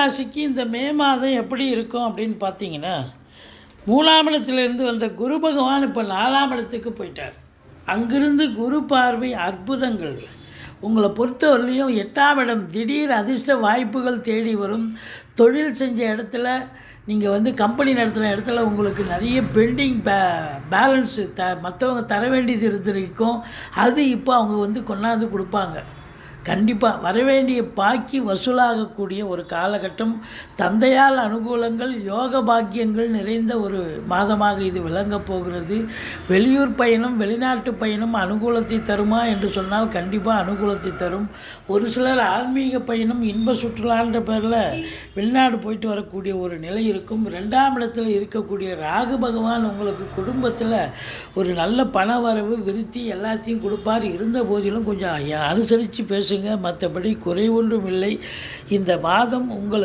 ராசிக்கு இந்த மே மாதம் எப்படி இருக்கும் அப்படின்னு பார்த்தீங்கன்னா, 3ஆம் இடத்திலிருந்து வந்த குரு பகவான் இப்போ 4ஆம் இடத்துக்கு போயிட்டார். அங்கிருந்து குரு பார்வை அற்புதங்கள். உங்களை பொறுத்தவரையிலையும் 8ஆம் இடம் திடீர் அதிர்ஷ்ட வாய்ப்புகள் தேடி வரும். தொழில் செஞ்ச இடத்துல நீங்கள் கம்பெனி நடத்துகிற இடத்துல உங்களுக்கு நிறைய பெண்டிங் பேலன்ஸு மற்றவங்க தர வேண்டியது இருந்திருக்கும். அது இப்போ அவங்க கொண்டாந்து கொடுப்பாங்க. கண்டிப்பாக வரவேண்டிய பாக்கி வசூலாகக்கூடிய ஒரு காலகட்டம். தந்தையால் அனுகூலங்கள், யோக பாக்கியங்கள் நிறைந்த ஒரு மாதமாக இது விளங்கப் போகிறது. வெளியூர் பயணம், வெளிநாட்டு பயணம் அனுகூலத்தை தருமா என்று சொன்னால் கண்டிப்பாக அனுகூலத்தை தரும். ஒரு சிலர் ஆன்மீக பயணம், இன்ப சுற்றுலான்ற பேரில் வெளிநாடு போயிட்டு வரக்கூடிய ஒரு நிலை இருக்கும். 2ஆம் இடத்தில் இருக்கக்கூடிய ராகு பகவான் உங்களுக்கு குடும்பத்தில் ஒரு நல்ல பண வரவு, விருத்தி எல்லாத்தையும் கொடுப்பார். இருந்த போதிலும் கொஞ்சம் அனுசரித்து பேசுங்க. மற்றபடி குறை ஒன்றும் இல்லை. இந்த மாதம் உங்களுக்கு